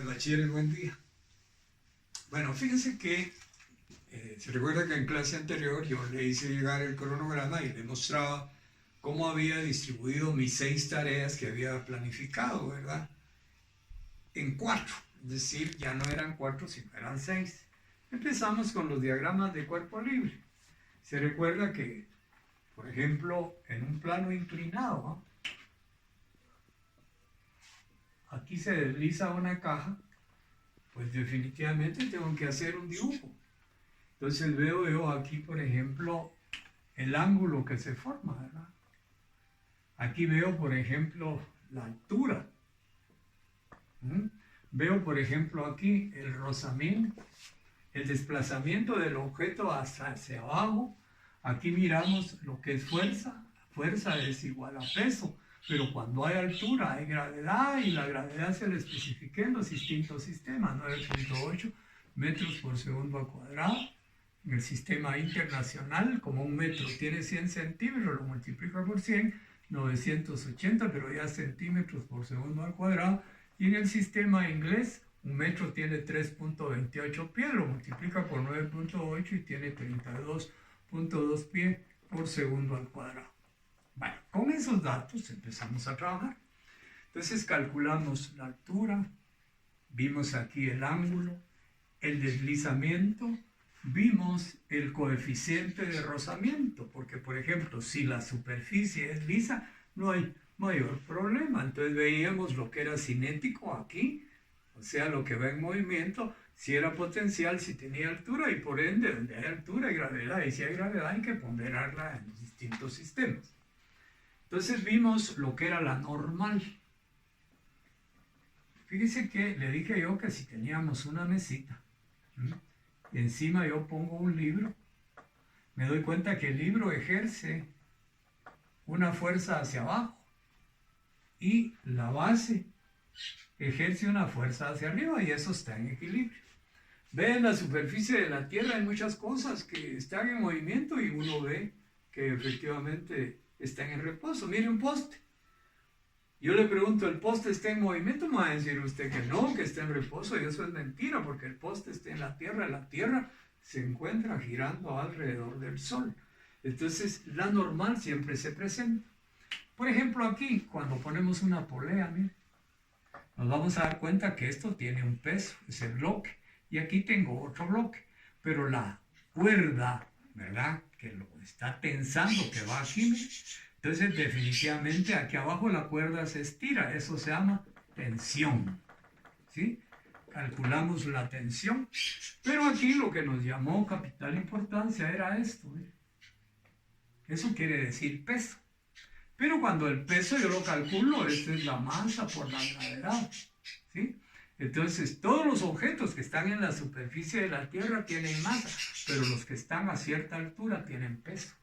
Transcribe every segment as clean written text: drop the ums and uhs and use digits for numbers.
Bachiller, buen día. Bueno, fíjense que se recuerda que en clase anterior yo le hice llegar el cronograma y le mostraba cómo había distribuido mis 6 tareas que había planificado, ¿verdad? En 4, es decir, ya no eran 4, sino eran 6. Empezamos con los diagramas de cuerpo libre. Se recuerda que, por ejemplo, en un plano inclinado, ¿no? Aquí se desliza una caja, pues definitivamente tengo que hacer un dibujo. Entonces veo yo aquí, por ejemplo, el ángulo que se forma, ¿verdad? Aquí veo, por ejemplo, la altura. Veo, por ejemplo, aquí el rozamiento, el desplazamiento del objeto hacia abajo. Aquí miramos lo que es fuerza. Fuerza es igual a peso. Pero cuando hay altura hay gravedad, y la gravedad se le especifica en los distintos sistemas, 9.8 metros por segundo al cuadrado. En el sistema internacional, como un metro tiene 100 centímetros, lo multiplica por 100, 980, pero ya centímetros por segundo al cuadrado. Y en el sistema inglés, un metro tiene 3.28 pies, lo multiplica por 9.8 y tiene 32.2 pies por segundo al cuadrado. Bueno, con esos datos empezamos a trabajar. Entonces calculamos la altura, vimos aquí el ángulo, el deslizamiento, vimos el coeficiente de rozamiento, porque por ejemplo, si la superficie es lisa, no hay mayor problema. Entonces veíamos lo que era cinético aquí, o sea, lo que va en movimiento, si era potencial, si tenía altura, y por ende, donde hay altura hay gravedad, y si hay gravedad hay que ponderarla en los distintos sistemas. Entonces vimos lo que era la normal. Fíjese que le dije yo que si teníamos una mesita, y encima yo pongo un libro, me doy cuenta que el libro ejerce una fuerza hacia abajo y la base ejerce una fuerza hacia arriba, y eso está en equilibrio. Ve, en la superficie de la Tierra hay muchas cosas que están en movimiento y uno ve que efectivamente están en reposo. Mire un poste. Yo le pregunto, ¿el poste está en movimiento? Me va a decir usted que no, que está en reposo, y eso es mentira, porque el poste está en la Tierra se encuentra girando alrededor del Sol. Entonces, la normal siempre se presenta. Por ejemplo, aquí, cuando ponemos una polea, mire, nos vamos a dar cuenta que esto tiene un peso, es el bloque, y aquí tengo otro bloque, pero la cuerda, ¿verdad?, que lo está tensando, que va aquí, mire. Entonces definitivamente aquí abajo la cuerda se estira, eso se llama tensión, ¿sí? Calculamos la tensión, pero aquí lo que nos llamó capital importancia era esto, ¿eh? Eso quiere decir peso. Pero cuando el peso yo lo calculo, esto es la masa por la gravedad, ¿sí? Entonces todos los objetos que están en la superficie de la Tierra tienen masa, pero los que están a cierta altura tienen peso.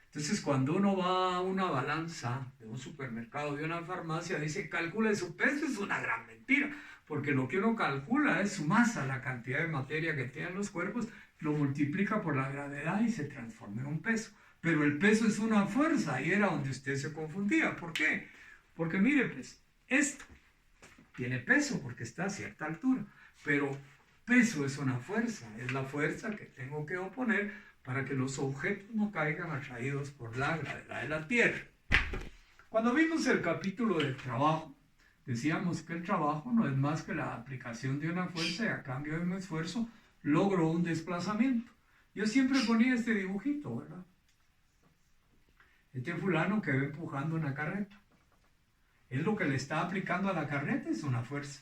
Entonces, cuando uno va a una balanza de un supermercado, de una farmacia, dice, calcule su peso, es una gran mentira, porque lo que uno calcula es su masa, la cantidad de materia que tienen los cuerpos, lo multiplica por la gravedad y se transforma en un peso. Pero el peso es una fuerza, y era donde usted se confundía. ¿Por qué? Porque mire, pues, esto tiene peso porque está a cierta altura, pero peso es una fuerza, es la fuerza que tengo que oponer para que los objetos no caigan atraídos por la gravedad de la Tierra. Cuando vimos el capítulo del trabajo, decíamos que el trabajo no es más que la aplicación de una fuerza, y a cambio de un esfuerzo logro un desplazamiento. Yo siempre ponía este dibujito, ¿verdad? Este fulano que va empujando una carreta. Es lo que le está aplicando a la carreta, es una fuerza.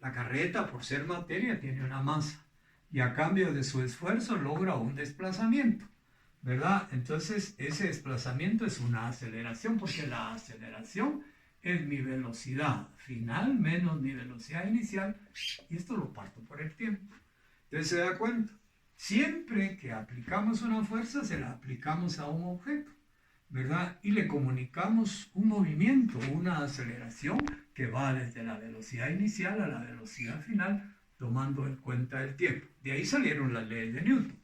La carreta, por ser materia, tiene una masa, y a cambio de su esfuerzo logra un desplazamiento, ¿verdad? Entonces ese desplazamiento es una aceleración, porque la aceleración es mi velocidad final menos mi velocidad inicial, y esto lo parto por el tiempo. Entonces se da cuenta, siempre que aplicamos una fuerza se la aplicamos a un objeto, ¿verdad? Y le comunicamos un movimiento, una aceleración que va desde la velocidad inicial a la velocidad final, tomando en cuenta el tiempo. De ahí salieron las leyes de Newton,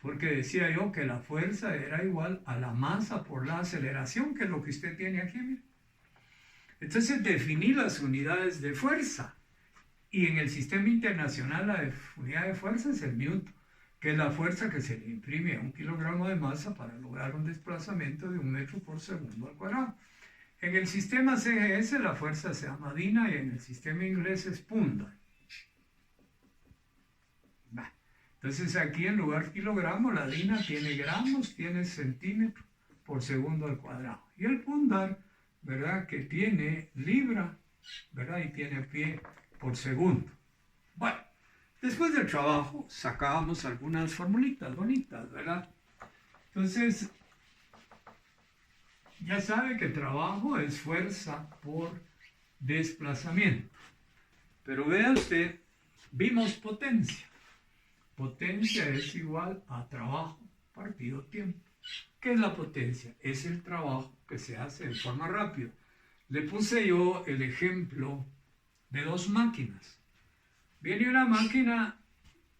porque decía yo que la fuerza era igual a la masa por la aceleración, que es lo que usted tiene aquí, mire. Entonces definí las unidades de fuerza. Y en el sistema internacional la unidad de fuerza es el newton, que es la fuerza que se le imprime a 1 kilogramo de masa para lograr un desplazamiento de 1 metro por segundo al cuadrado. En el sistema CGS la fuerza se llama Dina y en el sistema inglés es Punda. Entonces aquí en lugar de kilogramos, la Dina tiene gramos, tiene centímetro por segundo al cuadrado. Y el Pundar, ¿verdad? Que tiene libra, ¿verdad? Y tiene pie por segundo. Bueno, después del trabajo sacábamos algunas formulitas bonitas, ¿verdad? Entonces, ya sabe que trabajo es fuerza por desplazamiento. Pero vea usted, vimos potencia. Potencia es igual a trabajo partido tiempo. ¿Qué es la potencia? Es el trabajo que se hace de forma rápida. Le puse yo el ejemplo de 2 máquinas. Viene una máquina,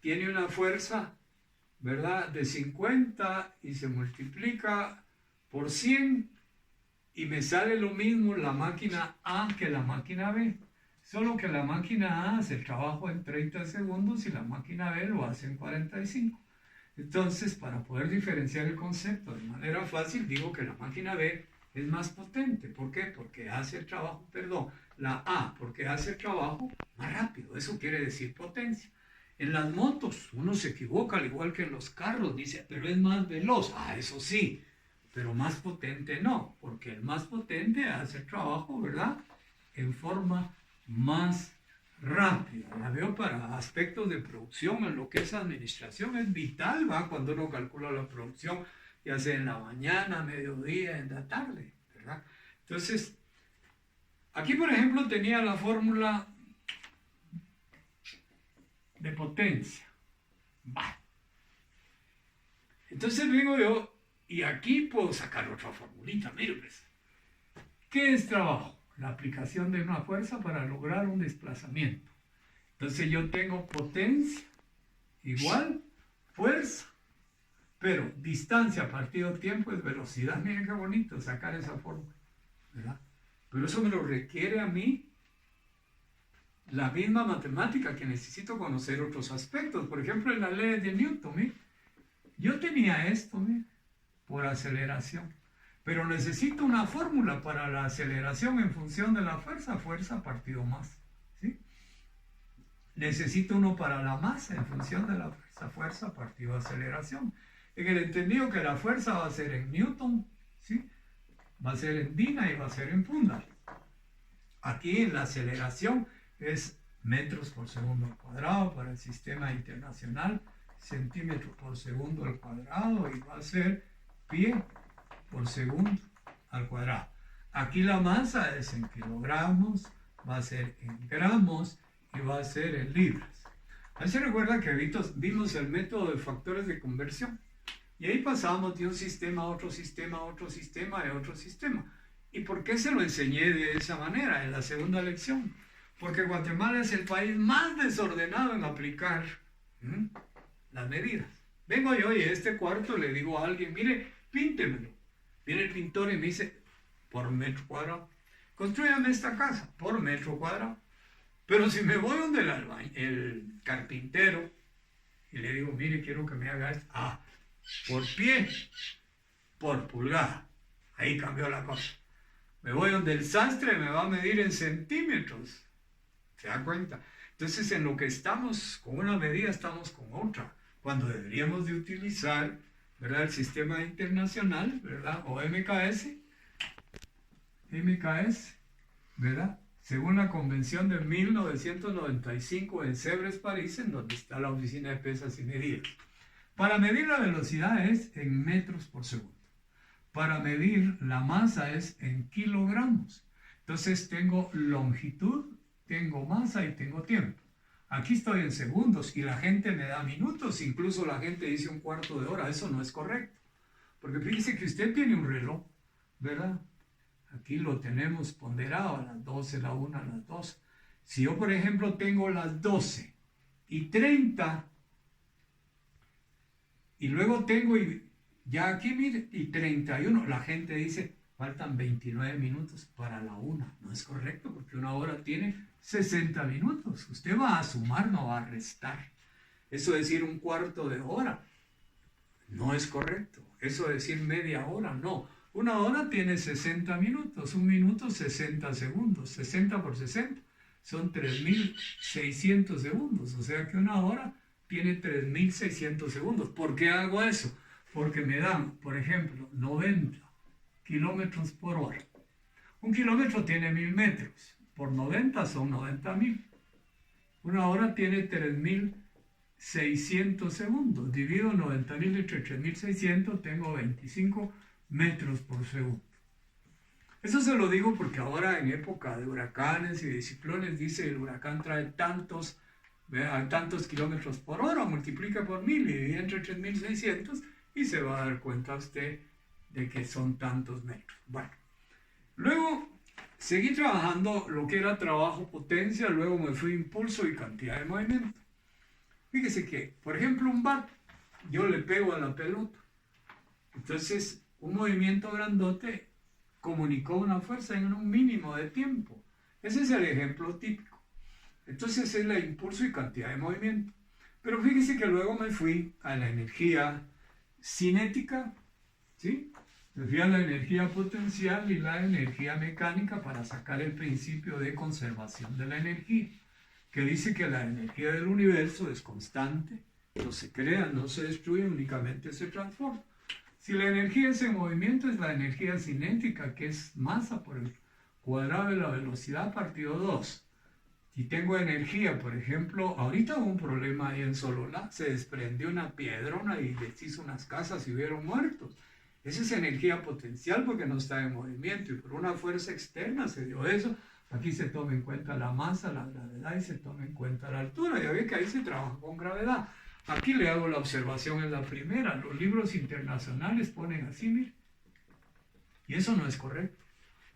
tiene una fuerza, ¿verdad?, de 50 y se multiplica por 100 y me sale lo mismo la máquina A que la máquina B. Solo que la máquina A hace el trabajo en 30 segundos y la máquina B lo hace en 45. Entonces, para poder diferenciar el concepto de manera fácil, digo que la máquina B es más potente. ¿Por qué? Porque hace el trabajo, la A, porque hace el trabajo más rápido. Eso quiere decir potencia. En las motos, uno se equivoca, al igual que en los carros, dice, pero es más veloz. Ah, eso sí, pero más potente no, porque el más potente hace el trabajo, ¿verdad?, en forma más rápida. La veo para aspectos de producción, en lo que es administración, es vital, ¿va? Cuando uno calcula la producción, ya sea en la mañana, mediodía, en la tarde, ¿verdad? Entonces, aquí por ejemplo tenía la fórmula de potencia. Va. Entonces digo yo, y aquí puedo sacar otra formulita, mire pues. ¿Qué es trabajo? La aplicación de una fuerza para lograr un desplazamiento. Entonces yo tengo potencia igual fuerza, pero distancia partido tiempo es velocidad. Miren qué bonito sacar esa fórmula, ¿verdad? Pero eso me lo requiere a mí la misma matemática, que necesito conocer otros aspectos. Por ejemplo, en las leyes de Newton, ¿sí? Yo tenía esto, ¿sí?, por aceleración. Pero necesito una fórmula para la aceleración en función de la fuerza, fuerza partido masa, ¿sí? Necesito uno para la masa en función de la fuerza, fuerza partido aceleración. En el entendido que la fuerza va a ser en Newton, ¿sí?, va a ser en Dina y va a ser en Punda. Aquí la aceleración es metros por segundo al cuadrado para el sistema internacional, centímetros por segundo al cuadrado, y va a ser pie por segundo al cuadrado. Aquí la masa es en kilogramos, va a ser en gramos y va a ser en libras. Ahí se recuerda que vimos el método de factores de conversión y ahí pasamos de un sistema a otro sistema, a otro sistema y a otro sistema. ¿Y por qué se lo enseñé de esa manera en la segunda lección? Porque Guatemala es el país más desordenado en aplicar las medidas. Vengo yo y este cuarto le digo a alguien, mire, píntemelo. Viene el pintor y me dice, por metro cuadrado. Construyame esta casa, por metro cuadrado. Pero si me voy donde el carpintero y le digo, mire, quiero que me haga esto. Ah, por pie, por pulgada. Ahí cambió la cosa. Me voy donde el sastre me va a medir en centímetros. ¿Se da cuenta? Entonces, en lo que estamos con una medida, estamos con otra. Cuando deberíamos de utilizar, ¿verdad?, el sistema internacional, ¿verdad?, o MKS, ¿verdad?, según la convención de 1995 en Sèvres, París, en donde está la oficina de pesas y medidas. Para medir la velocidad es en metros por segundo. Para medir la masa es en kilogramos. Entonces tengo longitud, tengo masa y tengo tiempo. Aquí estoy en segundos y la gente me da minutos, incluso la gente dice un cuarto de hora. Eso no es correcto. Porque fíjese que usted tiene un reloj, ¿verdad? Aquí lo tenemos ponderado a las 12, la 1, a las 2. Si yo, por ejemplo, tengo las 12:30 y luego tengo, ya aquí, mire, y 31, la gente dice, faltan 29 minutos para la 1. No es correcto porque una hora tiene 60 minutos. Usted va a sumar, no va a restar. Eso decir un cuarto de hora no es correcto. Eso decir media hora, no. Una hora tiene 60 minutos, un minuto 60 segundos. 60 por 60 son 3.600 segundos. O sea que una hora tiene 3.600 segundos. ¿Por qué hago eso? Porque me dan, por ejemplo, 90 kilómetros por hora. Un kilómetro tiene 1.000 metros. Por 90 son 90.000. Una hora tiene 3.600 segundos. Divido 90.000 entre 3.600, tengo 25 metros por segundo. Eso se lo digo porque ahora en época de huracanes y de ciclones, dice el huracán trae tantos kilómetros por hora, multiplica por 1.000 y divide entre 3.600 y se va a dar cuenta usted de que son tantos metros. Bueno, luego seguí trabajando lo que era trabajo potencia, luego me fui impulso y cantidad de movimiento. Fíjese que, por ejemplo, un bat, yo le pego a la pelota. Entonces, un movimiento grandote comunicó una fuerza en un mínimo de tiempo. Ese es el ejemplo típico. Entonces, es el impulso y cantidad de movimiento. Pero fíjese que luego me fui a la energía cinética, ¿sí? Me fui a la energía potencial y la energía mecánica para sacar el principio de conservación de la energía, que dice que la energía del universo es constante, no se crea, no se destruye, únicamente se transforma. Si la energía es en movimiento, es la energía cinética, que es masa por el cuadrado de la velocidad partido 2. Si tengo energía, por ejemplo, ahorita hubo un problema ahí en Sololá, se desprendió una piedrona y deshizo unas casas y hubieron muertos. Esa es energía potencial porque no está en movimiento y por una fuerza externa se dio eso. Aquí se toma en cuenta la masa, la gravedad y se toma en cuenta la altura. Ya ve que ahí se trabaja con gravedad. Aquí le hago la observación en la primera. Los libros internacionales ponen así, mire. Y eso no es correcto.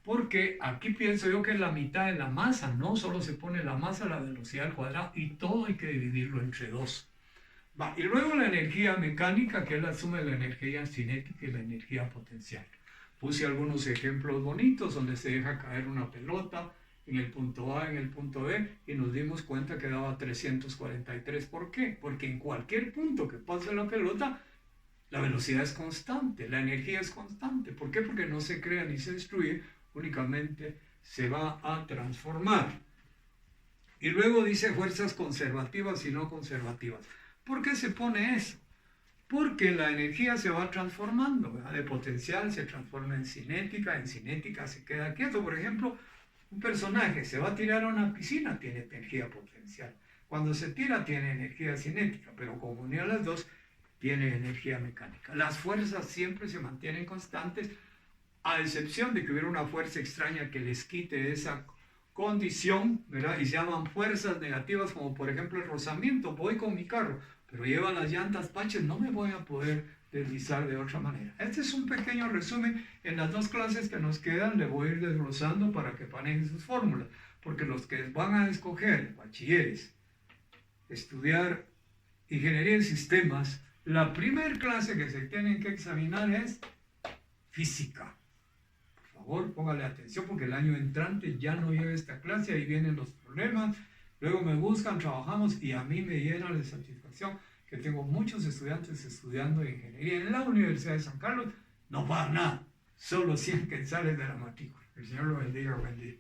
Porque aquí pienso yo que es la mitad de la masa, no solo se pone la masa, la velocidad al cuadrado y todo hay que dividirlo entre 2. Y luego la energía mecánica, que es la suma de la energía cinética y la energía potencial. Puse algunos ejemplos bonitos donde se deja caer una pelota en el punto A, en el punto B, y nos dimos cuenta que daba 343. ¿Por qué? Porque en cualquier punto que pase la pelota, la velocidad es constante, la energía es constante. ¿Por qué? Porque no se crea ni se destruye, únicamente se va a transformar. Y luego dice fuerzas conservativas y no conservativas. ¿Por qué se pone eso? Porque la energía se va transformando, ¿verdad? De potencial se transforma en cinética se queda quieto. Por ejemplo, un personaje se va a tirar a una piscina, tiene energía potencial. Cuando se tira tiene energía cinética, pero como unió las dos, tiene energía mecánica. Las fuerzas siempre se mantienen constantes, a excepción de que hubiera una fuerza extraña que les quite esa condición, ¿verdad? Y se llaman fuerzas negativas, como por ejemplo el rozamiento. Voy con mi carro, pero lleva las llantas panches, no me voy a poder deslizar de otra manera. Este es un pequeño resumen. En las 2 clases que nos quedan le voy a ir desglosando para que manejen sus fórmulas, porque los que van a escoger bachilleres, estudiar ingeniería en sistemas, la primera clase que se tienen que examinar es física. Por favor, póngale atención porque el año entrante ya no lleva esta clase, ahí vienen los problemas. Luego me buscan, trabajamos y a mí me llena de satisfacción que tengo muchos estudiantes estudiando ingeniería en la Universidad de San Carlos. No pagan nada, solo 100 quetzales de la matrícula. El Señor lo bendiga, bendiga.